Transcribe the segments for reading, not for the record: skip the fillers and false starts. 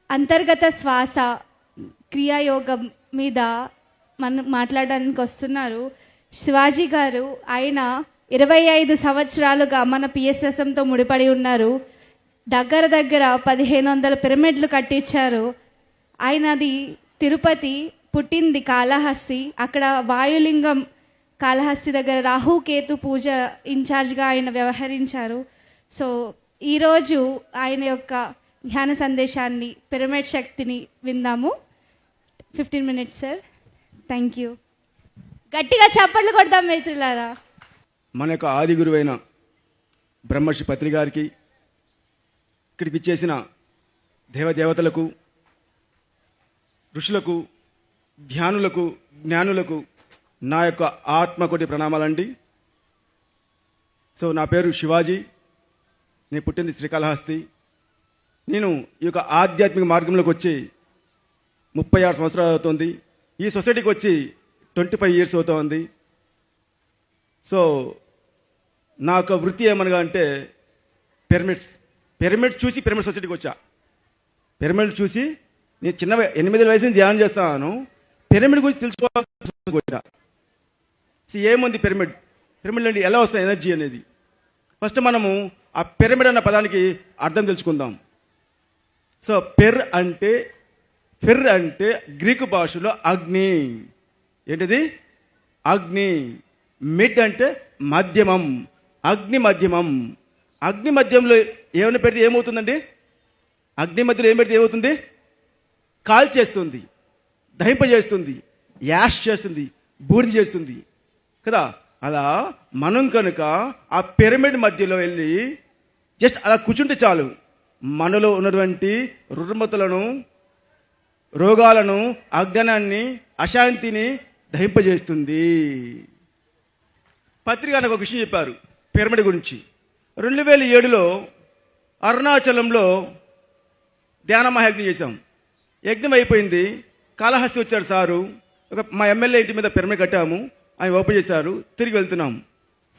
అంతర్గత శ్వాస క్రియాయోగం మీద మనం మాట్లాడడానికి వస్తున్నారు శివాజీ గారు. ఆయన 25 సంవత్సరాలుగా మన పిఎస్ఎస్ఎంతో ముడిపడి ఉన్నారు. దగ్గర 1500 పిరమిడ్లు కట్టించారు. ఆయనది తిరుపతి, పుట్టింది కాళహస్తి. అక్కడ వాయులింగం కాళహస్తి దగ్గర రాహుకేతు పూజ ఇన్ఛార్జ్గా ఆయన వ్యవహరించారు. సో ఈరోజు ఆయన యొక్క ధ్యాన సందేశాన్ని, పిరమిడ్ శక్తిని విందాము. 15 minutes సార్. Thank you. గట్టిగా చప్పట్లు కొడదాం మిత్రులారా. మన యొక్క ఆది గురువైన బ్రహ్మర్షి పత్రి గారికి, ఇక్కడికి ఇచ్చేసిన దేవదేవతలకు, ఋషులకు, ధ్యానులకు, జ్ఞానులకు నా యొక్క ఆత్మకోటి ప్రణామాలండి. సో నా పేరు శివాజీ. నేను పుట్టింది శ్రీకాళహస్తి. నేను ఈ యొక్క ఆధ్యాత్మిక మార్గంలోకి వచ్చి 36 సంవత్సరాలు అవుతుంది. ఈ సొసైటీకి వచ్చి 25 years అవుతుంది. సో నా యొక్క వృత్తి ఏమనగా అంటే పిరమిడ్స్ చూసి పిరమిడ్ సొసైటీకి వచ్చా. పిరమిడ్ చూసి నేను చిన్న 8 వయసు నుంచి ధ్యానం చేస్తాను. పిరమిడ్ గురించి తెలుసుకోవాలి. సో ఏముంది పిరమిడ్ నుండి ఎలా వస్తుంది ఎనర్జీ అనేది. ఫస్ట్ మనము ఆ పిరమిడ్ అన్న పదానికి అర్థం తెలుసుకుందాం. సో ఫిర్ అంటే గ్రీకు భాషలో అగ్ని. ఏంటిది? అగ్ని. మిడ్ అంటే మధ్యమం. అగ్ని మధ్యమం. అగ్ని మధ్యంలో ఏమైనా పెడితే ఏమవుతుందండి? అగ్ని మధ్యలో ఏం పెడితే ఏమవుతుంది? కాల్ చేస్తుంది, దహింపజేస్తుంది, యాష్ చేస్తుంది, బూడిద చేస్తుంది కదా. అలా మనం కనుక ఆ పిరమిడ్ మధ్యలో వెళ్ళి జస్ట్ అలా కూర్చుంటే చాలు, మనలో ఉన్నటువంటి రుగ్మతలను, రోగాలను, అజ్ఞానాన్ని, అశాంతిని దహింపజేస్తుంది. పత్రిక నాకు ఒక విషయం చెప్పారు పిరమిడ్ గురించి. 2007లో అరుణాచలంలో ధ్యాన మహాయజ్ఞం చేశాం. యజ్ఞం అయిపోయింది. కాళహస్తి వచ్చారు సారు. మా ఎమ్మెల్యే ఇంటి మీద పిరమిడ్ కట్టాము. ఆయన ఓపెన్ చేశారు. తిరిగి వెళ్తున్నాం.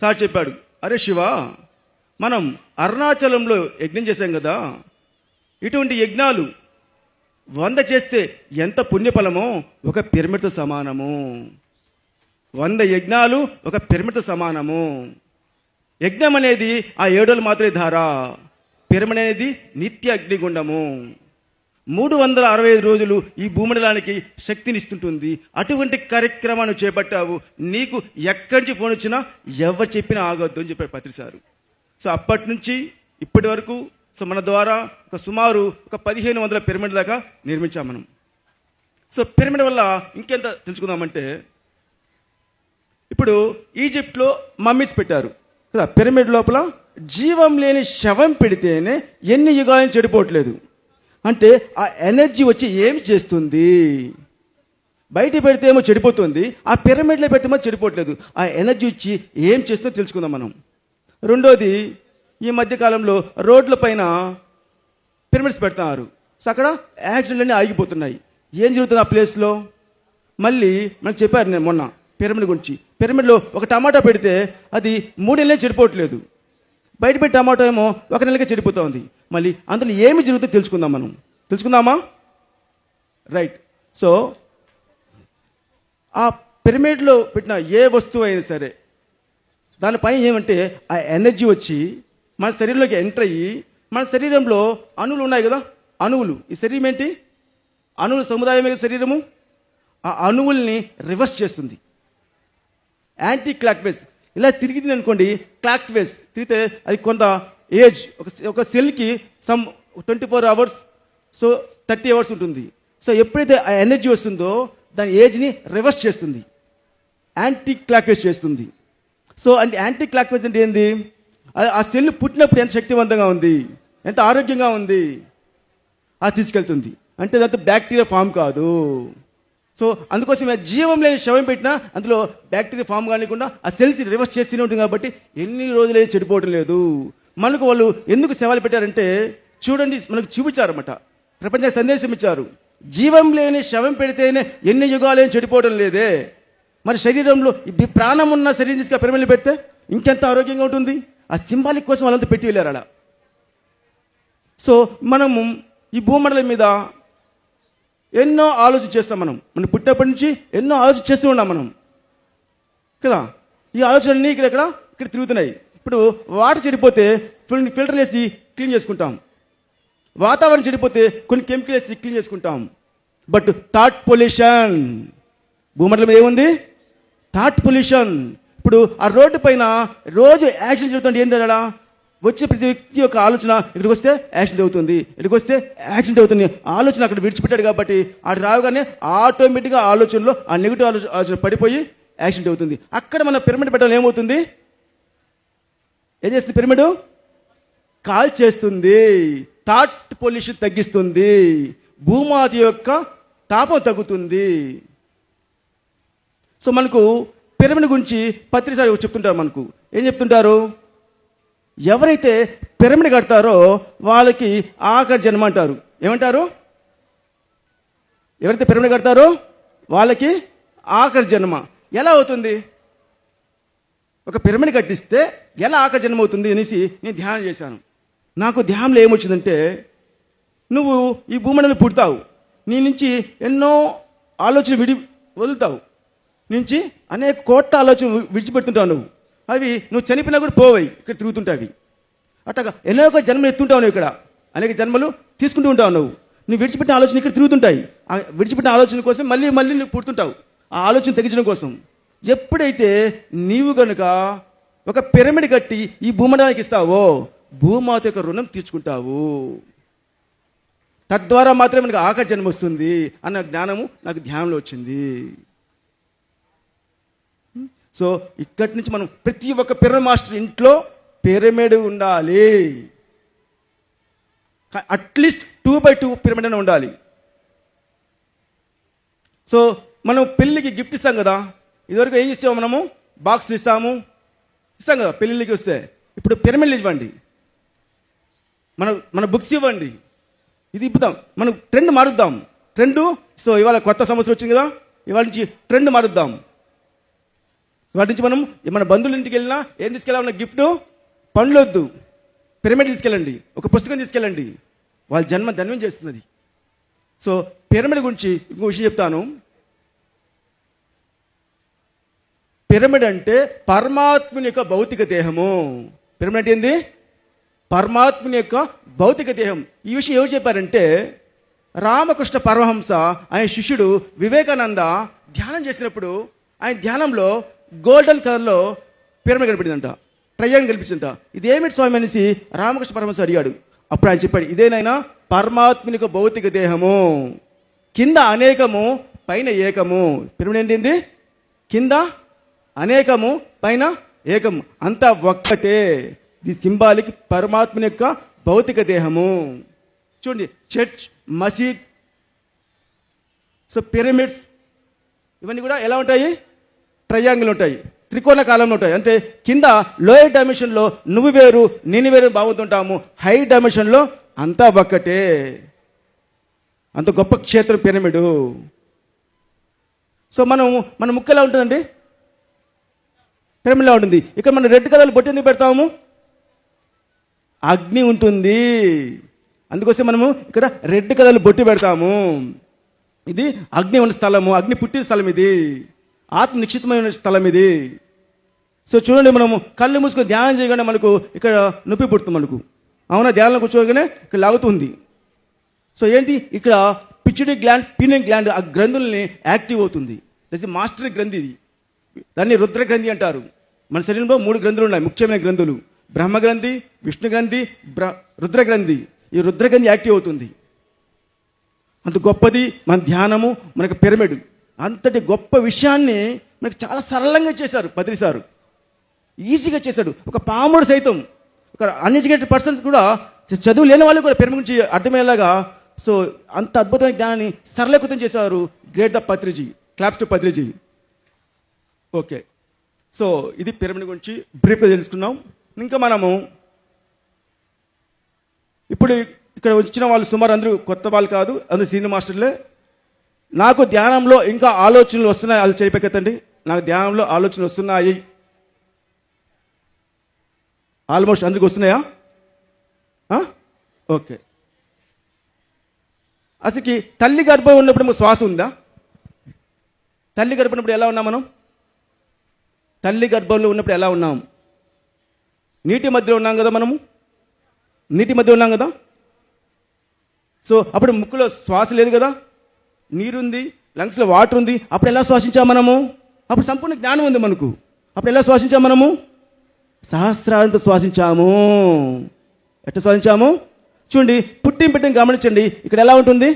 సార్ చెప్పాడు, అరే శివ, మనం అరుణాచలంలో యజ్ఞం చేశాం కదా, ఇటువంటి యజ్ఞాలు 100 చేస్తే ఎంత పుణ్యఫలమో ఒక పిరమిడ్తో సమానము. 100 యజ్ఞాలు ఒక పిరమిడ్తో సమానము. యజ్ఞం అనేది ఆ 7 రోజులు మాత్రమే ధార. పిరమిడ్ అనేది నిత్య అగ్నిగుండము. 365 రోజులు ఈ భూమండలానికి శక్తినిస్తుంటుంది. అటువంటి కార్యక్రమాన్ని చేపట్టావు. నీకు ఎక్కడి నుంచి ఫోన్ వచ్చినా ఎవరు చెప్పినా ఆగొద్దు అని చెప్పాడు పత్రి సారు. సో అప్పటి నుంచి ఇప్పటి వరకు సో మన ద్వారా సుమారు 1500 పిరమిడ్ దాకా నిర్మించాం మనం. సో పిరమిడ్ వల్ల ఇంకెంత తెలుసుకుందామంటే, ఇప్పుడు ఈజిప్ట్లో మమ్మీస్ పెట్టారు కదా. పిరమిడ్ లోపల జీవం లేని శవం పెడితేనే ఎన్ని యుగాలను చెడిపోవట్లేదు. అంటే ఆ ఎనర్జీ వచ్చి ఏమి చేస్తుంది? బయట పెడితే ఏమో చెడిపోతుంది, ఆ పిరమిడ్లో పెట్టేమో చెడిపోవట్లేదు. ఆ ఎనర్జీ వచ్చి ఏం చేస్తుందో తెలుసుకుందాం మనం. రెండోది, ఈ మధ్యకాలంలో రోడ్ల పైన పిరమిడ్స్ పెడుతున్నారు. సో అక్కడ యాక్సిడెంట్లన్నీ ఆగిపోతున్నాయి. ఏం జరుగుతుంది ఆ ప్లేస్లో? మళ్ళీ మనకు చెప్పారు నేను మొన్న పిరమిడ్ గురించి. పిరమిడ్లో ఒక టమాటా పెడితే అది 3 నెలలే చెడిపోవట్లేదు. బయట పెట్టి టమాటో ఏమో 1 నెలకే చెడిపోతుంది. మళ్ళీ అందులో ఏమి జరుగుతుందో తెలుసుకుందాం మనం. తెలుసుకుందామా? రైట్. సో ఆ పిరమిడ్లో పెట్టిన ఏ వస్తువు అయినా సరే దానిపైన ఏమంటే ఆ ఎనర్జీ వచ్చి మన శరీరంలోకి ఎంటర్ అయ్యి, మన శరీరంలో అణువులు ఉన్నాయి కదా, అణువులు. ఈ శరీరం ఏంటి? అణువుల సముదాయమే కదా శరీరము. ఆ అణువుల్ని రివర్స్ చేస్తుంది. యాంటీ క్లాక్ వేస్ ఇలా తిరిగింది అనుకోండి, క్లాక్ వేస్ తిరిగితే అది కొంత ఏజ్, ఒక సెల్కి సమ్ 24 hours, సో 30 hours ఉంటుంది. సో ఎప్పుడైతే ఆ ఎనర్జీ వస్తుందో దాని ఏజ్ని రివర్స్ చేస్తుంది, యాంటీ క్లాక్ వేస్ చేస్తుంది. సో అంటే యాంటీ క్లాక్ వేస్ అంటే ఏంది? ఆ సెల్ పుట్టినప్పుడు ఎంత శక్తివంతంగా ఉంది, ఎంత ఆరోగ్యంగా ఉంది, అది తీసుకెళ్తుంది. అంటే అదంతా బ్యాక్టీరియా ఫామ్ కాదు. సో అందుకోసమే జీవం లేని శవం పెట్టినా అందులో బ్యాక్టీరియా ఫామ్ కానికుండా ఆ సెల్స్ రివర్స్ చేస్తూనే ఉంటుంది. కాబట్టి ఎన్ని రోజులే చెడిపోవడం లేదు. మనకు వాళ్ళు ఎందుకు సేవలు పెట్టారంటే చూడండి, మనకు చూపించారన్నమాట, ప్రపంచానికి సందేశం ఇచ్చారు. జీవం లేని శవం పెడితేనే ఎన్ని యుగాలేం చెడిపోవడం లేదే, మరి శరీరంలో ప్రాణం ఉన్న శరీరం తీసుకు పిరమిడ్లు పెడితే ఇంకెంత ఆరోగ్యంగా ఉంటుంది. ఆ సింబాలిక్ కోసం వాళ్ళంతా పెట్టి వెళ్ళారు అలా. సో మనము ఈ భూమండలం మీద ఎన్నో ఆలోచన చేస్తాం మనం పుట్టినప్పటి నుంచి ఎన్నో ఆలోచన చేస్తూ ఉన్నాం మనం కదా. ఈ ఆలోచనలన్నీ ఇక్కడ తిరుగుతున్నాయి. ఇప్పుడు వాటర్ చెడిపోతే ఫిల్టర్ వేసి క్లీన్ చేసుకుంటాం. వాతావరణం చెడిపోతే కొన్ని కెమికల్ వేసి క్లీన్ చేసుకుంటాం. బట్ థాట్ పొల్యూషన్, భూమండలం ఏముంది? Thought pollution. ఇప్పుడు ఆ రోడ్డు పైన రోజు యాక్సిడెంట్ జరుగుతుంది. ఏంటి అలా వచ్చే ప్రతి వ్యక్తి యొక్క ఆలోచన ఇక్కడికి వస్తే యాక్సిడెంట్ అవుతుంది, ఇక్కడికి వస్తే యాక్సిడెంట్ అవుతుంది. ఆలోచన అక్కడ విడిచిపెట్టాడు కాబట్టి ఆడు రాగానే ఆటోమేటిక్గా ఆలోచనలో ఆ నెగిటివ్ ఆలోచన పడిపోయి యాక్సిడెంట్ అవుతుంది. అక్కడ మన పిరమిడ్ పెట్టడం ఏమవుతుంది? ఏం చేస్తుంది పిరమిడ్? కాల్ చేస్తుంది, థాట్ పొల్యూషన్ తగ్గిస్తుంది, భూమాత యొక్క తాపం తగ్గుతుంది. సో మనకు పిరమిడ్ గురించి పత్రిసారి చెప్తుంటారు. మనకు ఏం చెప్తుంటారు? ఎవరైతే పిరమిడ్ కడతారో వాళ్ళకి ఆఖరి జన్మ అంటారు. ఏమంటారు? ఎవరైతే పిరమిడ్ కడతారో వాళ్ళకి ఆఖరి జన్మ. ఎలా అవుతుంది? ఒక పిరమిడ్ కట్టిస్తే ఎలా ఆఖరి జన్మ అవుతుంది అనేసి నేను ధ్యానం చేశాను. నాకు ధ్యానంలో ఏమొచ్చిందంటే, నువ్వు ఈ భూమండలం పుడతావు, నీ నుంచి ఎన్నో ఆలోచనలు వదులుతావు, నుంచి అనేక కోట్ల ఆలోచన విడిచిపెడుతుంటావు. అవి నువ్వు చనిపోయినా కూడా పోవై ఇక్కడ తిరుగుతుంటావి. అట్టగా ఎన్నో జన్మలు ఎత్తుంటావు నువ్వు, ఇక్కడ అనేక జన్మలు తీసుకుంటూ ఉంటావు. నువ్వు విడిచిపెట్టిన ఆలోచన ఇక్కడ తిరుగుతుంటాయి. ఆ విడిచిపెట్టిన ఆలోచన కోసం మళ్ళీ నువ్వు పుడుతుంటావు, ఆ ఆలోచన తగ్గించడం కోసం. ఎప్పుడైతే నీవు గనుక ఒక పిరమిడ్ కట్టి ఈ భూమండలానికి ఇస్తావో భూమాత యొక్క రుణం తీర్చుకుంటావు. తద్వారా మాత్రమే మనకు ఆఖరి జన్మ వస్తుంది అన్న జ్ఞానము నాకు ధ్యానంలో వచ్చింది. సో ఇక్కడి నుంచి మనం ప్రతి ఒక్క పిరమిడ్ మాస్టర్ ఇంట్లో పిరమిడ్ ఉండాలి. అట్లీస్ట్ 2x2 పిరమిడ్ అని ఉండాలి. సో మనం పెళ్ళికి గిఫ్ట్ ఇస్తాం కదా. ఇదివరకు ఏం ఇస్తాము? మనము బాక్స్లు ఇస్తాం కదా పెళ్ళిళ్ళకి వస్తే. ఇప్పుడు పిరమిడ్లు ఇవ్వండి, మన బుక్స్ ఇవ్వండి, ఇది ఇప్పుదాం. మనం ట్రెండ్ మారుద్దాం. సో ఇవాళ కొత్త సంవత్సరం వచ్చింది కదా, ఇవాళ నుంచి ట్రెండ్ మారుద్దాం. వాటి నుంచి మనం మన బంధువుల ఇంటికి వెళ్ళినా ఏం తీసుకెళ్ళాలన్న గిఫ్ట్? పండ్లు వద్దు, పిరమిడ్ తీసుకెళ్ళండి, ఒక పుస్తకం తీసుకెళ్ళండి. వాళ్ళ జన్మ ధన్యం చేస్తున్నది. సో పిరమిడ్ గురించి ఇంకో విషయం చెప్తాను. పిరమిడ్ అంటే పరమాత్ముని యొక్క భౌతిక దేహము. పిరమిడ్ అంటే ఏంది? పరమాత్ముని యొక్క భౌతిక దేహం. ఈ విషయం ఎవరు చెప్పారంటే, రామకృష్ణ పరమహంస ఆయన శిష్యుడు వివేకానంద ధ్యానం చేసినప్పుడు ఆయన ధ్యానంలో గోల్డెన్ కలర్లో పిరమిడ్ కనిపించిందంట, ట్రయాంగిల్ కనిపించిందంట. ఇదేమిటి స్వామి అనేసి రామకృష్ణ పరమహంస అడిగాడు. అప్పుడు ఆయన చెప్పాడు, ఇదేనైనా పరమాత్ముని యొక్క భౌతిక దేహము, కింద అనేకము పైన ఏకము. పిరమిడ్ ఏంటి? కింద అనేకము పైన ఏకము, అంతా ఒక్కటే. ఇది సింబాలిక్ పరమాత్మని యొక్క భౌతిక దేహము. చూడండి, చర్చ్, మసీద్, సో పిరమిడ్స్ ఇవన్నీ కూడా ఎలా ఉంటాయి? ట్రయాంగిల్ ఉంటాయి, త్రికోణ కాలంలో ఉంటాయి. అంటే కింద లోయర్ డైమెన్షన్లో నువ్వు వేరు నేను వేరు బాగుతుంటాము, హై డైమెన్షన్లో అంతా ఒక్కటే. అంత గొప్ప క్షేత్రం పిరమిడ్. సో మన ముక్కు ఎలా ఉంటుందండి? పిరమిడ్లా ఉంటుంది. ఇక్కడ మనం రెడ్ కలర్ బొట్టు ఎందుకు పెడతాము? అగ్ని ఉంటుంది, అందుకోసం మనము ఇక్కడ రెడ్ కలర్ బొట్టు పెడతాము. ఇది అగ్ని ఉన్న స్థలము, అగ్ని పుట్టిన స్థలం, ఇది ఆత్మ నిశ్చితమైన స్థలం ఇది. సో చూడండి, మనము కళ్ళు మూసుకొని ధ్యానం చేయగానే మనకు ఇక్కడ నొప్పి పుడుతుంది మనకు, అవునా? ధ్యానంలో కూర్చోగానే ఇక్కడ లాగుతుంది. సో ఏంటి? ఇక్కడ పిచ్యుటరీ గ్లాండ్, పీనియల్ గ్లాండ్, ఆ గ్రంథుల్ని యాక్టివ్ అవుతుంది. దట్ మాస్టర్ గ్రంథి ఇది, దాన్ని రుద్ర గ్రంథి అంటారు. మన శరీరంలో 3 గ్రంథులు ఉన్నాయి, ముఖ్యమైన గ్రంథులు: బ్రహ్మ గ్రంథి, విష్ణు గ్రంథి, రుద్ర గ్రంథి. ఈ రుద్ర గ్రంథి యాక్టివ్ అవుతుంది. అంత గొప్పది మన ధ్యానము, మనకు పిరమిడ్. అంతటి గొప్ప విషయాన్ని మనకు చాలా సరళంగా చేశారు పత్రిసారు, ఈజీగా చేశాడు. ఒక పాముడు సైతం, ఒక అన్ఎడ్యుకేటెడ్ పర్సన్స్ కూడా, చదువు లేని వాళ్ళు కూడా పిరమిడ్ గురించి అర్థమయ్యేలాగా సో అంత అద్భుతమైన జ్ఞానాన్ని సరళీకృతం చేశారు. Great the Patriji, claps to Patriji. Okay, so ఇది పిరమిడ్ గురించి బ్రీఫ్గా తెలుసుకున్నాం. ఇంకా మనము ఇప్పుడు ఇక్కడ వచ్చిన వాళ్ళు సుమారు అందరూ కొత్త వాళ్ళు కాదు, అందరూ సీనియర్ మాస్టర్లే. నాకు ధ్యానంలో ఇంకా ఆలోచనలు వస్తున్నాయి, అది చేపెక్కతండి. నాకు ధ్యానంలో ఆలోచనలు వస్తున్నాయి. ఆల్మోస్ట్ అందరికి వస్తున్నాయా? ఓకే, అసలుకి తల్లి గర్భం ఉన్నప్పుడు మనకు శ్వాస ఉందా? తల్లి గర్భం ఉన్నప్పుడు ఎలా ఉన్నాం మనం? తల్లి గర్భంలో ఉన్నప్పుడు ఎలా ఉన్నాం? నీటి మధ్యలో ఉన్నాం కదా మనము, నీటి మధ్య ఉన్నాం కదా. సో అప్పుడు ముక్కులో శ్వాస లేదు కదా, నీరుంది, లంగ్స్లో వాటర్ ఉంది. అప్పుడు ఎలా శ్వాసించాం మనము? అప్పుడు సంపూర్ణ జ్ఞానం ఉంది మనకు. అప్పుడు ఎలా శ్వాసించాం మనము? సహస్రాలతో శ్వాసించాము. ఎట్లా శ్వాసించాము? చూడండి, పుట్టిన గమనించండి. ఇక్కడ ఎలా ఉంటుంది?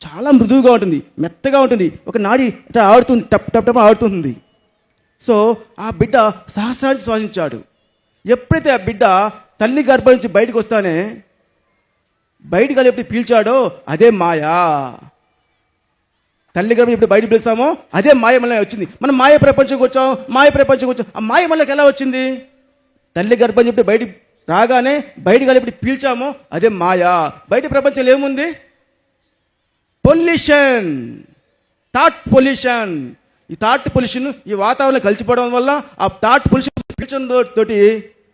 చాలా మృదువుగా ఉంటుంది, మెత్తగా ఉంటుంది. ఒక నాడి ఇట్లా ఆడుతుంది, టప్ టప్ టప్ ఆడుతుంది. సో ఆ బిడ్డ సహస్రాలు శ్వాసించాడు. ఎప్పుడైతే ఆ బిడ్డ తల్లి గర్భం నుంచి బయటకు వస్తానే బయటికి వెళ్ళి ఎప్పుడు పీల్చాడో అదే మాయా. తల్లి గర్భం ఎప్పుడు బయటకు పిలుస్తామో అదే మాయ మళ్ళీ వచ్చింది. మనం మాయ ప్రపంచంకి వచ్చాం, మాయ ప్రపంచంకి వచ్చాం. ఆ మాయ మళ్ళీకి ఎలా వచ్చింది? తల్లి గర్భం చెప్పి బయటికి రాగానే బయటికి వెళ్ళి ఎప్పుడు పీల్చామో అదే మాయా. బయట ప్రపంచంలో ఏముంది? Pollution, thought pollution. ఈ థాట్ పొల్యూషన్ ఈ వాతావరణం కలిసిపోవడం వల్ల ఆ థాట్ పొల్యూషన్ పీల్చడం తోటి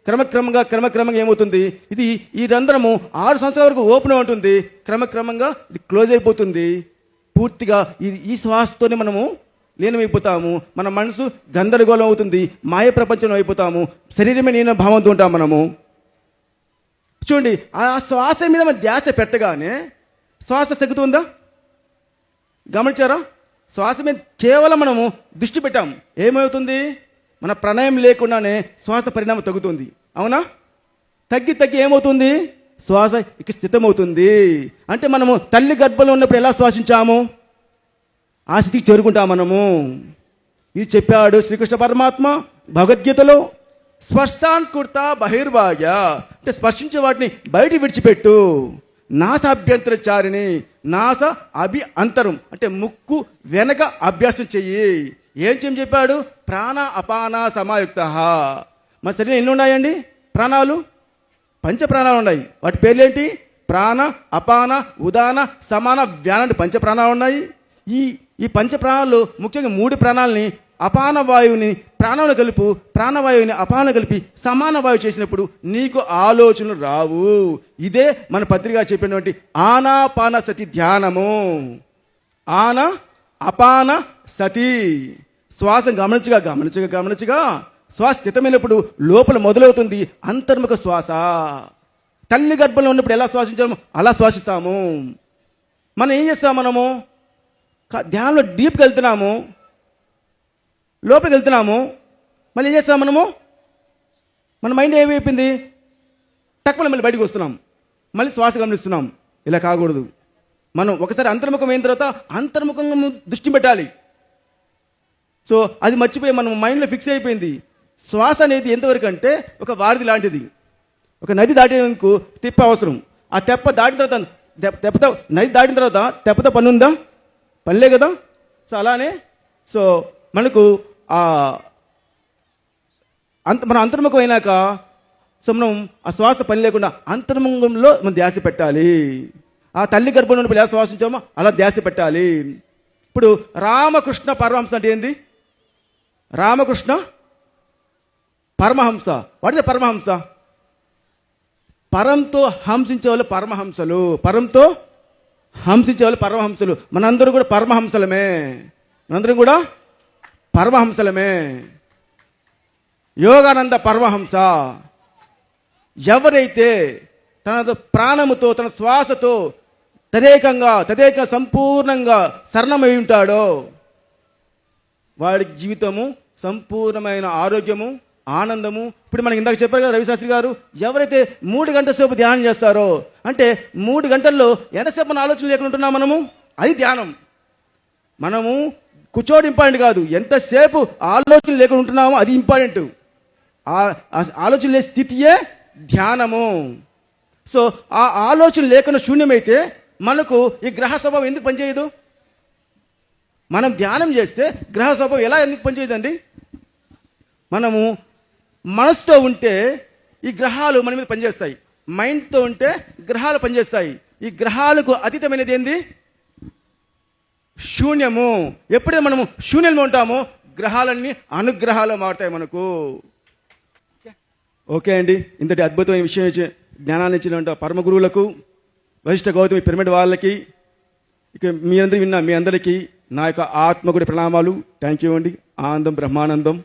క్రమక్రమంగా ఏమవుతుంది? ఇది ఈ రంధ్రము 6 సంవత్సరాల వరకు ఓపెన్ ఉంటుంది, క్రమక్రమంగా ఇది క్లోజ్ అయిపోతుంది. పూర్తిగా ఈ శ్వాసతోనే మనము లీనమైపోతాము. మన మనసు గందరగోళం అవుతుంది, మాయ ప్రపంచంలో అయిపోతాము. శరీరమే నేను భావంతో ఉంటాం మనము. చూడండి, ఆ శ్వాస మీద మన ధ్యాస పెట్టగానే శ్వాస తగ్గుతుందా? గమనించారా? శ్వాస మీద కేవలం మనము దృష్టి పెట్టాము, ఏమవుతుంది? మన ప్రణయం లేకుండానే శ్వాస పరిణామం తగ్గుతుంది. అవునా? తగ్గి ఏమవుతుంది? శ్వాస ఇక స్థితమవుతుంది. అంటే మనము తల్లి గర్భంలో ఉన్నప్పుడు ఎలా శ్వాసించాము ఆ స్థితికి చేరుకుంటాం మనము. ఇది చెప్పాడు శ్రీకృష్ణ పరమాత్మ భగవద్గీతలో. స్పర్శాన్ కుర్త బహిర్భాగ్య, అంటే స్పర్శించే వాటిని బయట విడిచిపెట్టు. నాస అభ్యంతరచారిణి, నాస అంతరం అంటే ముక్కు వెనక అభ్యాసం చెయ్యి. ఏం చెప్పాడు? ప్రాణ అపాన సమాయుక్త. మన శరీరం ఎన్ని ఉన్నాయండి? ప్రాణాలు, పంచ ప్రాణాలు ఉన్నాయి. వాటి పేర్లు ఏంటి? ప్రాణ, అపాన, ఉదాన, సమాన, వ్యాన అంటే పంచ ప్రాణాలు ఉన్నాయి. ఈ పంచ ప్రాణాలు ముఖ్యంగా 3 ప్రాణాలని అపాన వాయువుని ప్రాణంలో కలుపు, ప్రాణవాయువుని అపాన కలిపి సమాన వాయువు చేసినప్పుడు నీకు ఆలోచనలు రావు. ఇదే మన పత్రిక చెప్పినటువంటి ఆనాపాన సతి ధ్యానము. ఆన అపాన సతి. శ్వాస గమనించగా శ్వాస స్థితమైనప్పుడు లోపల మొదలవుతుంది అంతర్ముఖ శ్వాస. తల్లి గర్భంలో ఉన్నప్పుడు ఎలా శ్వాసించాము అలా శ్వాసిస్తాము. మనం ఏం చేస్తాము? మనము ధ్యానంలో డీప్కి వెళ్తున్నాము, లోపలికి వెళ్తున్నాము, మళ్ళీ ఏం చేస్తాము? మన మైండ్ ఏమైపోయింది? తక్కువ మళ్ళీ బయటకు వస్తున్నాం, మళ్ళీ శ్వాస గమనిస్తున్నాం. ఇలా కాకూడదు. మనం ఒకసారి అంతర్ముఖం అయిన తర్వాత అంతర్ముఖంగా దృష్టి పెట్టాలి. సో అది మర్చిపోయి మనం మైండ్లో ఫిక్స్ అయిపోయింది. శ్వాస అనేది ఎంతవరకు అంటే ఒక వారధి లాంటిది. ఒక నది దాటేందుకు తెప్ప అవసరం. ఆ తెప్ప దాటిన తర్వాత తెప్పతో నది దాటిన తర్వాత తెప్పతో పని ఉందా? పనిలే కదా. సో అలానే మనకు మనం అంతర్ముఖం అయినాక మనం ఆ శ్వాస పని లేకుండా అంతర్ముఖంలో మనం ధ్యాస పెట్టాలి. ఆ తల్లి గర్భంలో ఉన్నప్పుడు ఎలా శ్వాసించామో అలా ధ్యాస పెట్టాలి. ఇప్పుడు రామకృష్ణ పరమహంస అంటే ఏంది? రామకృష్ణ పరమహంస. What is Paramahamsa? పరంతో హంసించే వాళ్ళు పరమహంసలు. పరంతో హంసించే వాళ్ళు పరమహంసలు. మనందరూ కూడా పరమహంసలమే. మనందరం కూడా పరమహంసలమే. యోగానంద పరమహంస ఎవరైతే తన ప్రాణముతో తన శ్వాసతో తదేక సంపూర్ణంగా శరణమై ఉంటాడో వాడికి జీవితము సంపూర్ణమైన ఆరోగ్యము, ఆనందము. ఇప్పుడు మనకి ఇందాక చెప్పారు కదా రవిశాస్త్రి గారు, ఎవరైతే 3 గంటల సేపు ధ్యానం చేస్తారో, అంటే 3 గంటల్లో ఎంతసేపు మన ఆలోచన లేకుండా ఉంటున్నాం మనము, అది ధ్యానం. మనము కూర్చోవడం ఇంపార్టెంట్ కాదు, ఎంతసేపు ఆలోచన లేకుండా ఉంటున్నామో అది ఇంపార్టెంట్. ఆలోచన లేని స్థితియే ధ్యానము. సో ఆ ఆలోచన లేకుండా శూన్యమైతే మనకు ఈ గ్రహ స్వభావం ఎందుకు పనిచేయదు? మనం ధ్యానం చేస్తే గ్రహ స్వభావం ఎలా ఎందుకు పనిచేయదండి? మనము మనసుతో ఉంటే ఈ గ్రహాలు మన మీద పనిచేస్తాయి, మైండ్తో ఉంటే గ్రహాలు పనిచేస్తాయి. ఈ గ్రహాలకు అతీతమైనది ఏంది? శూన్యము. ఎప్పుడైతే మనము శూన్యంలో ఉంటామో గ్రహాలన్నీ అనుగ్రహాలు మారుతాయి మనకు. ఓకే అండి, ఇంతటి అద్భుతమైన విషయం జ్ఞానాన్ని ఇచ్చినటువంటి పరమ గురువులకు, వశిష్ఠ గౌతమి పిరమిడ్ వాళ్ళకి, ఇక మీ అందరూ విన్నా మీ అందరికీ నా యొక్క ఆత్మకుడి ప్రణామాలు. థ్యాంక్ యూ అండి. ఆనందం బ్రహ్మానందం.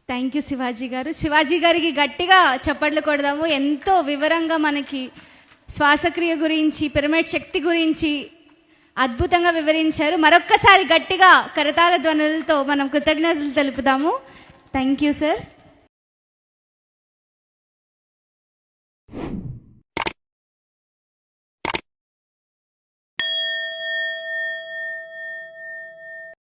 థ్యాంక్ యూ శివాజీ గారు. శివాజీ గారికి గట్టిగా చప్పట్లు కొడదాము. ఎంతో వివరంగా మనకి శ్వాసక్రియ గురించి, పిరమిడ్ శక్తి గురించి అద్భుతంగా వివరించారు. మరొక్కసారి గట్టిగా కరతాళ ధ్వనులతో మనం కృతజ్ఞతలు తెలుపుదాము. Thank you sir.